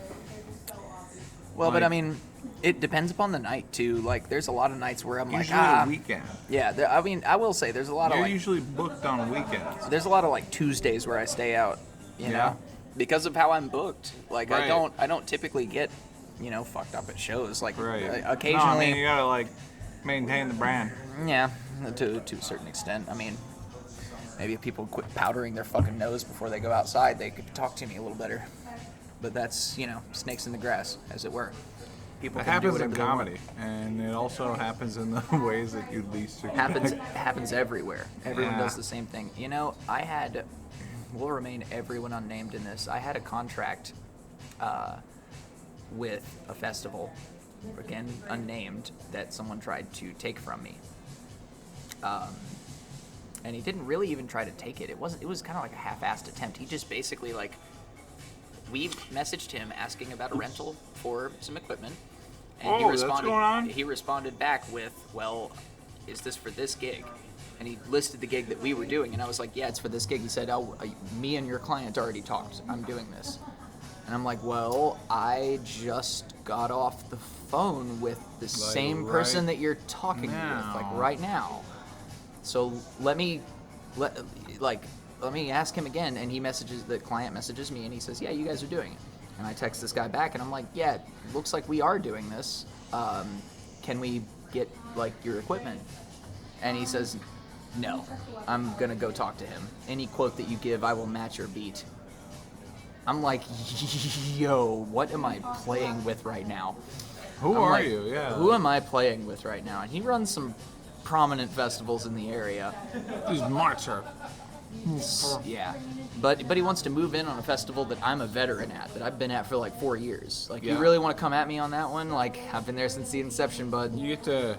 Well, but like- I mean, it depends upon the night too. Like, there's a lot of nights where I'm usually like, a weekend. Yeah, I mean, I will say there's a lot of You're like, usually booked on weekends. there's a lot of like Tuesdays where I stay out. You Yeah. know, because of how I'm booked. Like, Right. I don't typically get, fucked up at shows. Like, Right. occasionally. No, I mean, you gotta like maintain the brand. Yeah, to a certain extent. I mean, maybe if people quit powdering their fucking nose before they go outside, they could talk to me a little better. But that's, snakes in the grass, as it were. People It can do happens in whatever they want. comedy, and it also happens in the ways that you least expect. Happens everywhere. Everyone Yeah. does the same thing. We'll remain everyone unnamed in this. I had a contract with a festival, again unnamed, that someone tried to take from me. And he didn't really even try to take it. It was kind of like a half-assed attempt. He just basically like, we messaged him asking about a rental for some equipment, and he Oh, that's responded. going on? He responded back with, "Well, is this for this gig?" And he listed the gig that we were doing, and I was like, "Yeah, it's for this gig." He said, "Oh, me and your client already talked. I'm doing this." And I'm like, "Well, I just got off the phone with the same person that you're talking with, like right now. So let me ask him again." And the client messages me, and he says, "Yeah, you guys are doing it." And I text this guy back, and I'm like, "Yeah, it looks like we are doing this. Can we get like your equipment?" And he says, "No, I'm gonna go talk to him. Any quote that you give, I will match or beat." I'm like, "Yo, what am I playing with right now?" Who I'm are like, you? Yeah. Who am I playing with right now? And he runs some prominent festivals in the area. He's Marcher. Yeah, but he wants to move in on a festival that I'm a veteran at, that I've been at for like 4 years. Like, Yeah. you really want to come at me on that one? Like, I've been there since the inception, bud. You get to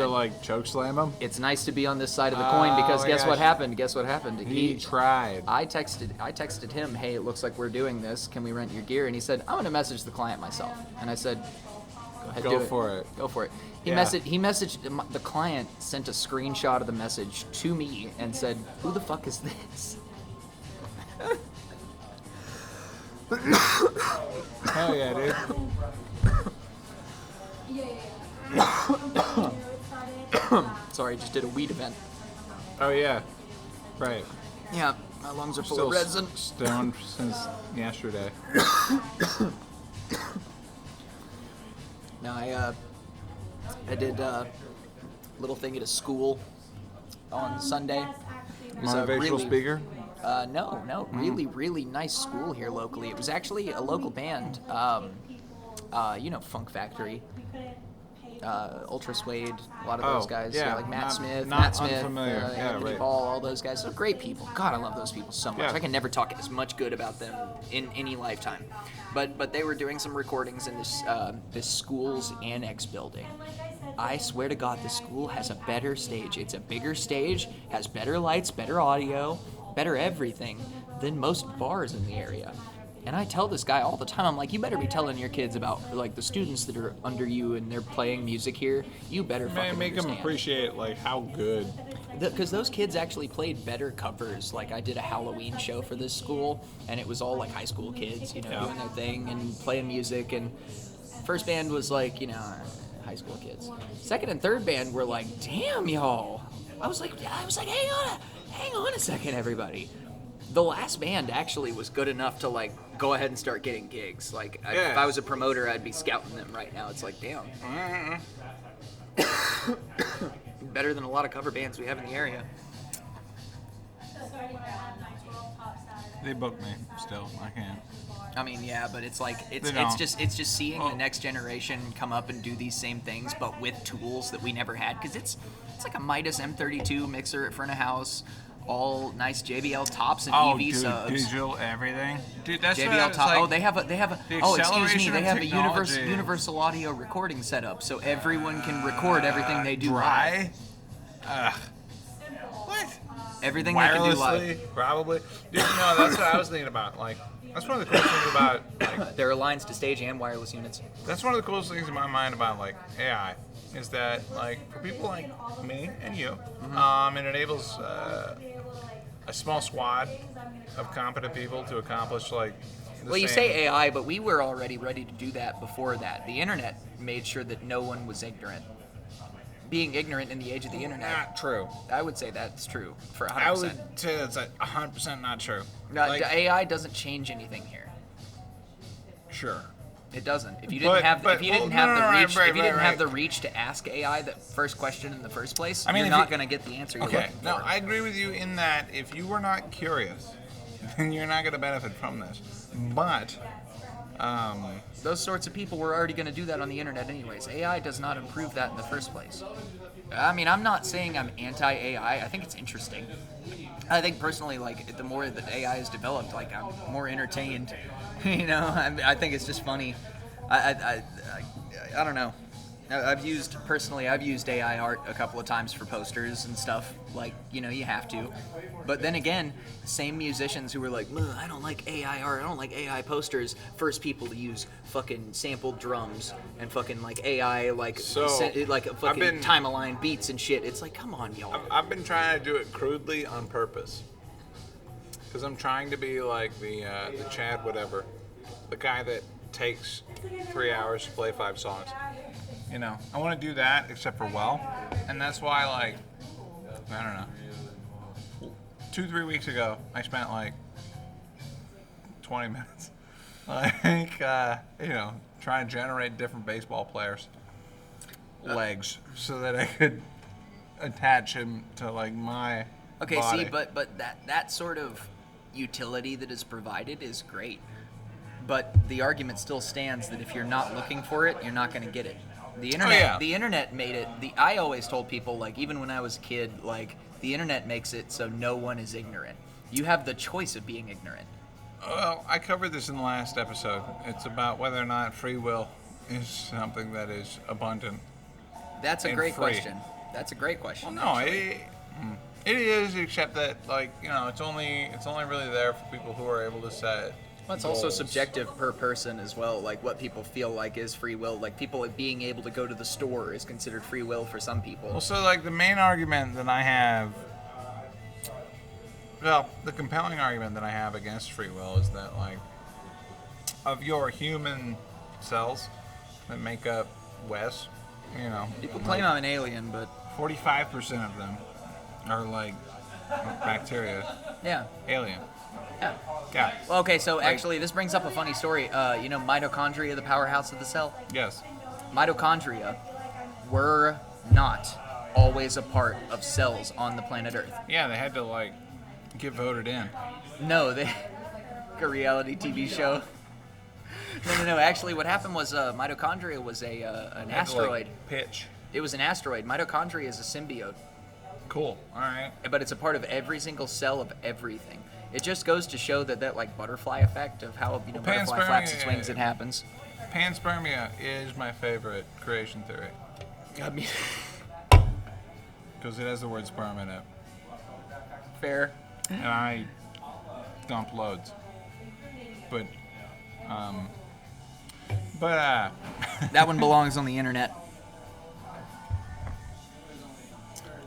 like choke slam him. It's nice to be on this side of the coin because my guess what gosh. happened? Guess what happened? He tried. I texted him, "Hey, it looks like we're doing this. Can we rent your gear?" And he said, "I'm gonna message the client myself." And I said, "Go ahead, Go do it. for it. Go for it." He Yeah. messaged the client, sent a screenshot of the message to me and said, "Who the fuck is this?" Hell yeah, dude. Sorry, I just did a weed event. Oh yeah. Right. Yeah, my lungs are full Still of resin. stoned since yesterday. No, I did a little thing at a school on Sunday. It was a Motivational speaker. No, really nice school here locally. It was actually a local band, Funk Factory. Ultra Suede, a lot of those guys. yeah, Like not Matt Smith, unfamiliar. Yeah, Anthony right. Ball, all those guys. They're great people. God, I love those people so much. Yeah. I can never talk as much good about them in any lifetime. But they were doing some recordings in this school's annex building. I swear to God, the school has a better stage. It's a bigger stage, has better lights, better audio, better everything than most bars in the area. And I tell this guy all the time, I'm like, you better be telling your kids about, like, the students that are under you and they're playing music here. You better fucking Make them understand. appreciate like how good. Because those kids actually played better covers. Like, I did a Halloween show for this school, and it was all, like, high school kids, you know, Yeah. doing their thing and playing music. And first band was, like, you know, high school kids. Second and third band were like, damn, y'all. I was like, hang on a second, everybody. The last band actually was good enough to, like, go ahead and start getting gigs. Like, Yeah. if I was a promoter, I'd be scouting them right now. It's like, damn. Better than a lot of cover bands we have in the area. They book me still. I can't. I mean, yeah, but it's like They it's don't. just seeing the next generation come up and do these same things, but with tools that we never had. Because it's like a Midas M32 mixer at front of house, all nice JBL tops and EV subs. digital everything. Dude, that's what JBL it's top. like, oh, they have a. the Oh, excuse me. acceleration They of have a technology. universal audio recording setup, so everyone can record everything they do live. dry. What? Everything they can do live. Wirelessly, probably. Dude, no, that's what I was thinking about. Like, that's one of the cool things about like. There are lines to stage and wireless units. That's one of the coolest things in my mind about like AI is that like for people like me and you, it enables a small squad of competent people to accomplish like. Well, you say AI, but we were already ready to do that before that. The internet made sure that no one was ignorant. Being ignorant in the age of the internet, Not true. I would say that's true for 100%. I would say that's like 100% not true. No, Like, the AI doesn't change anything here. sure. It doesn't. If you But- didn't have, but- if you didn't well, have no, the no, right, reach, right, if you right, didn't have right. the reach to ask AI that first question in the first place, I mean, you're if not you- going to get the answer you're Okay, looking no, for. I agree with you in that if you were not curious, then you're not going to benefit from this. But, Those sorts of people were already going to do that on the internet anyways. AI does not improve that in the first place. I mean, I'm not saying I'm anti-AI. I think it's interesting. I think personally, like, the more that AI is developed, like, I'm more entertained. You know, I think it's just funny. I don't know. I've used AI art a couple of times for posters and stuff. Like, you know, you have to. But then again, same musicians who were like, "Ugh, I don't like AI art, I don't like AI posters," first people to use fucking sampled drums and fucking like AI like So, like I've fucking been- time-aligned beats and shit. It's like, come on, y'all. I've been trying to do it crudely on purpose. Because I'm trying to be like the Chad whatever. The guy that takes 3 hours to play 5 songs. You know, I want to do that except for well. And that's why, like, I don't know. 2-3 weeks ago, I spent like 20 minutes, like, you know, trying to generate different baseball players' legs so that I could attach him to like my Okay, body. see, but that sort of utility that is provided is great. But the argument still stands that if you're not looking for it, you're not going to get it. The internet, yeah. the internet made it. I always told people, like, even when I was a kid, like, the internet makes it so no one is ignorant. You have the choice of being ignorant. Well, I covered this in the last episode. It's about whether or not free will is something that is abundant. That's a And great free. question. That's a great question. No, it is, except that, like, you know, it's only really there for people who are able to set. Well, it's also goals. subjective per person as well, like what people feel like is free will. Like people being able to go to the store is considered free will for some people. Well, so like the main argument that I have, well, the compelling argument that I have against free will is that, like, of your human cells that make up Wes, you know, People claim I'm an alien, but 45% of them are like bacteria, yeah. alien. Yeah. Yeah. Well, okay, so actually this brings up a funny story. You know mitochondria, the powerhouse of the cell? Yes. Mitochondria were not always a part of cells on the planet Earth. Yeah, they had to like get voted in. No, they a reality TV show. No. Actually, what happened was mitochondria was an asteroid. Pitch. It was an asteroid. Mitochondria is a symbiote, Cool. All right. but it's a part of every single cell of everything. It just goes to show that like butterfly effect of how butterfly flaps its wings, it happens. Panspermia is my favorite creation theory I mean, because it has the word sperm in it, fair. and I dump loads. But That one belongs on the internet.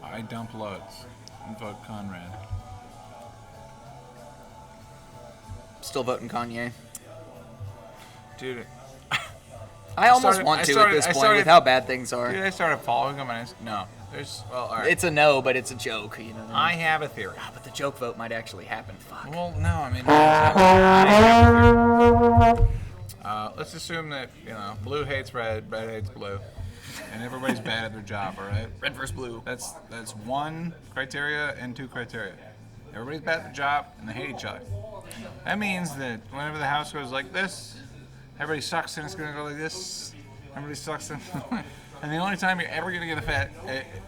I dump loads and vote Conrad. Still voting Kanye. Dude, I almost started- want I to started- at this I point started- with how bad things are. I started following him, and no, there's all right. It's a no, but it's a joke. You know what I I mean? have a theory. But the joke vote might actually happen. Fuck. Well, no, I mean, I have a theory. Let's assume that blue hates red, red hates blue, and everybody's bad at their job. All right. Red versus blue. That's one criteria and two criteria. Everybody's bad at their job and they hate each other. That means that whenever the house goes like this, everybody sucks and it's going to go like this. Everybody sucks and and the only time you're ever going to get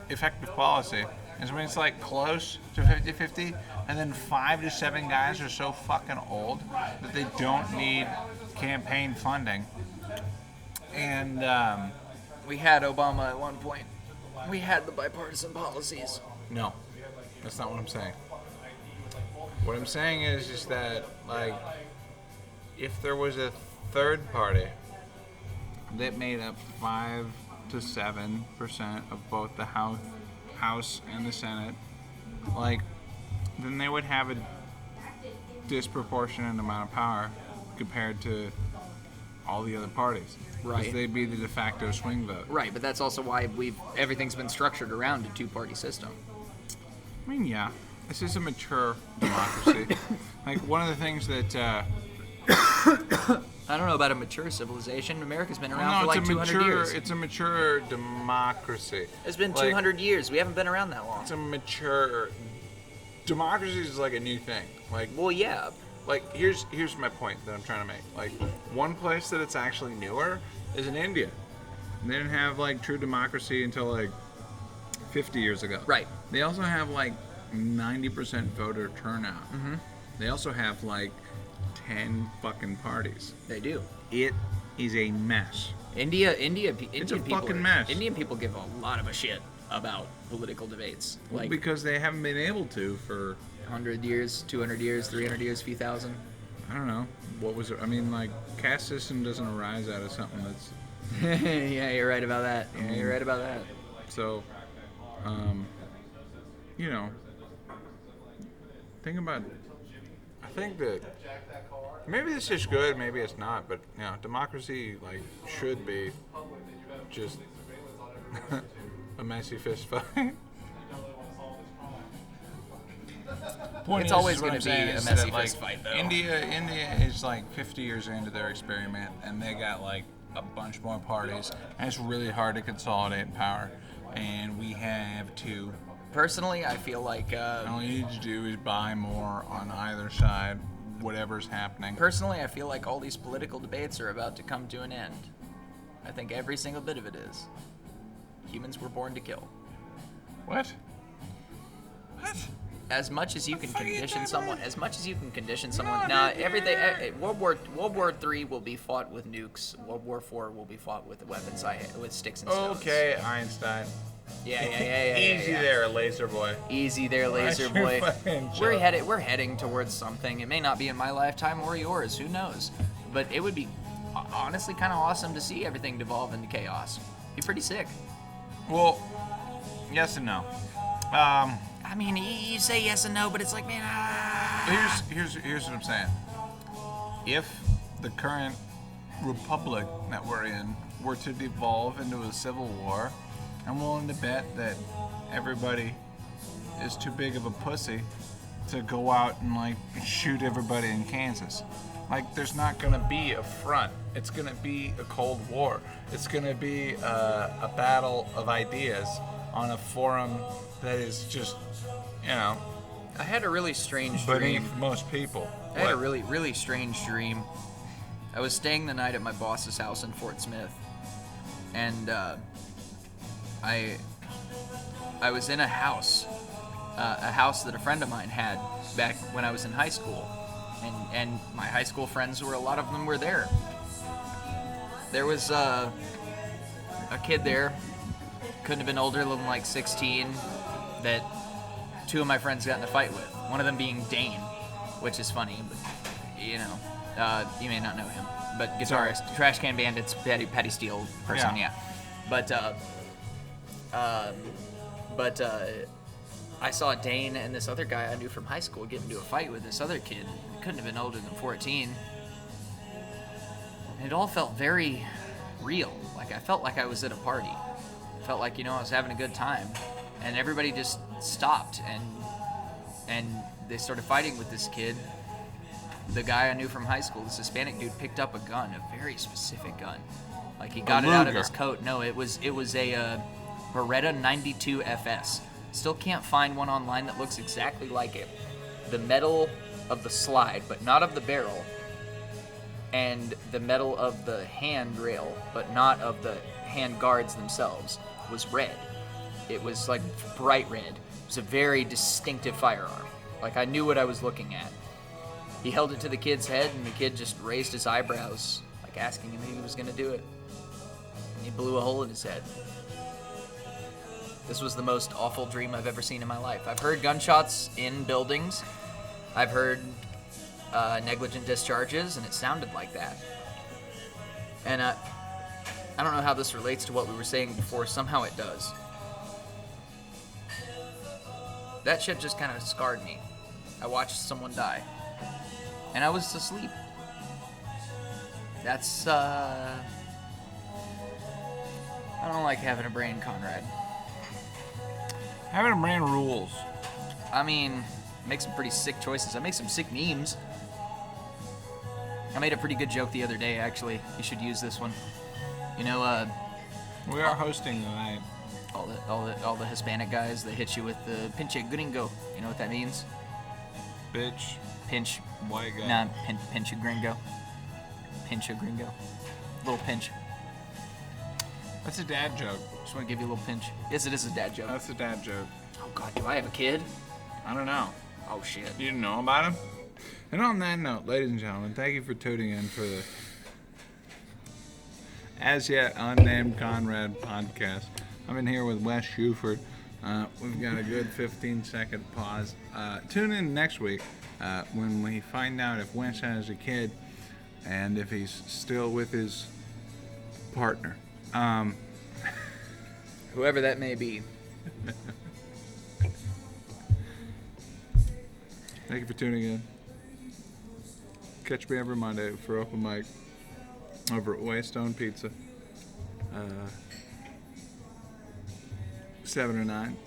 effective policy is when it's like close to 50-50, and then 5 to 7 guys are so fucking old that they don't need campaign funding. And We had Obama at one point. We had the bipartisan policies. no, that's not what I'm saying. What I'm saying is just that, like, if there was a third party that made up 5 to 7% of both the House and the Senate, like, then they would have a disproportionate amount of power compared to all the other parties. Right. Because they'd be the de facto swing vote. Right, but that's also why everything's been structured around a two-party system. I mean, yeah, this is a mature democracy. Like, one of the things that I don't know about a mature civilization. America's been around for it's like a 200 mature, years. it's a mature democracy. It's been Like, 200 years. We haven't been around that long. It's a mature democracy is like a new thing. Well, yeah. Like here's my point that I'm trying to make. Like, one place that it's actually newer is in India. They didn't have like true democracy until like 50 years ago. Right. They also have like 90% voter turnout. Mm-hmm. They also have like 10 fucking parties. They do. It is a mess. Indian a people fucking mess. Indian people give a lot of a shit about political debates. Like Because they haven't been able to for 100 years, 200 years, 300 years, few thousand. I don't know. What was it? I mean, like, caste system doesn't arise out of something that's Yeah, you're right about that. Yeah, you're right about that. so. Think about. I think that maybe this is good, maybe it's not, but democracy like should be just a messy fist fight. It's always going to be a messy fist fight, though. India is like 50 years into their experiment, and they got like a bunch more parties, and it's really hard to consolidate power. And we have to. Personally, I feel like All you need to do is buy more on either side, whatever's happening. personally, I feel like all these political debates are about to come to an end. I think every single bit of it is. Humans were born to kill. What? What? As much as you can fuck are you condition talking someone, about? as much as you can condition someone. No, Nah, dude, everything. yeah. World War III will be fought with nukes. World War IV will be fought with weapons, with sticks and stones. Okay, Einstein. Yeah. Easy there, laser boy. Easy there, laser Why'd you boy. fucking We're joke? we're heading towards something. It may not be in my lifetime or yours. Who knows? But it would be honestly kind of awesome to see everything devolve into chaos. Be pretty sick. Well, yes and no. I mean, you say yes and no, but it's like, man. Here's what I'm saying. If the current republic that we're in were to devolve into a civil war, I'm willing to bet that everybody is too big of a pussy to go out and like shoot everybody in Kansas. Like, there's not gonna be a front. It's gonna be a Cold War. It's gonna be a battle of ideas on a forum that is just, I had a really strange beneath dream. most people. I had a What? really, really strange dream. I was staying the night at my boss's house in Fort Smith, and I was in a house that a friend of mine had back when I was in high school, and my high school friends a lot of them were there. There was a kid there, couldn't have been older than like 16, that two of my friends got in a fight with. One of them being Dane, which is funny, but you may not know him, but guitarist, Trash Can Bandits, Patty Steele person, yeah. But I saw Dane and this other guy I knew from high school get into a fight with this other kid. He couldn't have been older than 14. And it all felt very real. Like I felt like I was at a party. I felt like, I was having a good time. And everybody just stopped and they started fighting with this kid. The guy I knew from high school, this Hispanic dude, picked up a gun, a very specific gun. Like he got it out of his coat. No, it was a Beretta 92 FS. Still can't find one online that looks exactly like it. The metal of the slide, but not of the barrel, and the metal of the handrail, but not of the hand guards themselves, was red. It was like bright red. It was a very distinctive firearm. Like I knew what I was looking at. He held it to the kid's head, and the kid just raised his eyebrows, like asking him if he was going to do it. And he blew a hole in his head. This was the most awful dream I've ever seen in my life. I've heard gunshots in buildings. I've heard negligent discharges, and it sounded like that. And I don't know how this relates to what we were saying before. Somehow it does. That shit just kind of scarred me. I watched someone die. And I was asleep. That's, I don't like having a brain, Conrad. Having a brain rules. I mean, make some pretty sick choices. I make some sick memes. I made a pretty good joke the other day, actually. You should use this one. We are hosting tonight. All the Hispanic guys that hit you with the pinche gringo. You know what that means? Bitch. Pinch. White guy. Nah, pinch a gringo. Pinch a gringo. Little pinch. That's a dad joke. Just want to give you a little pinch. Yes, it is a dad joke. That's a dad joke. Oh God, do I have a kid? I don't know. Oh shit. You didn't know about him? And on that note, ladies and gentlemen, thank you for tuning in for the As Yet Unnamed Conrad podcast. I'm in here with Wes Shuford. We've got a good 15-second pause. Tune in next week when we find out if Wes has a kid and if he's still with his partner. Whoever that may be. Thank you for tuning in. Catch me every Monday for open mic over at Waystone Pizza. 7 or 9.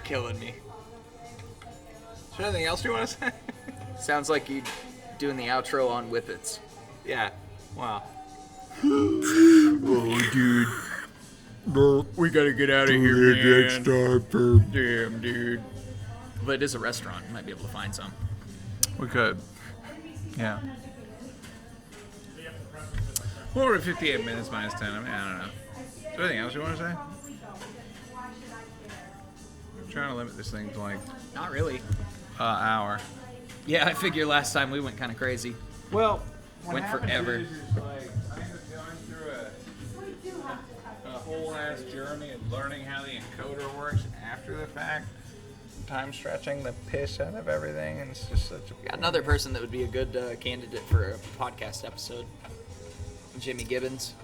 Killing me. Is there anything else you want to say? Sounds like you doing the outro on Whippets. Yeah. Wow. Oh, dude. We gotta get out of here, man. Damn, dude. But it is a restaurant. You might be able to find some. We could. Yeah. Well, we're at 58 minutes minus 10. I don't know. Is there anything else you want to say? I'm trying to limit this thing to like Not really. an hour. Yeah, I figure last time we went kind of crazy. Well, Went forever. Like, I ended up going through a whole ass journey of learning how the encoder works after the fact. Time stretching the piss out of everything, and it's just such a. Got another person that would be a good candidate for a podcast episode. Jimmy Gibbons.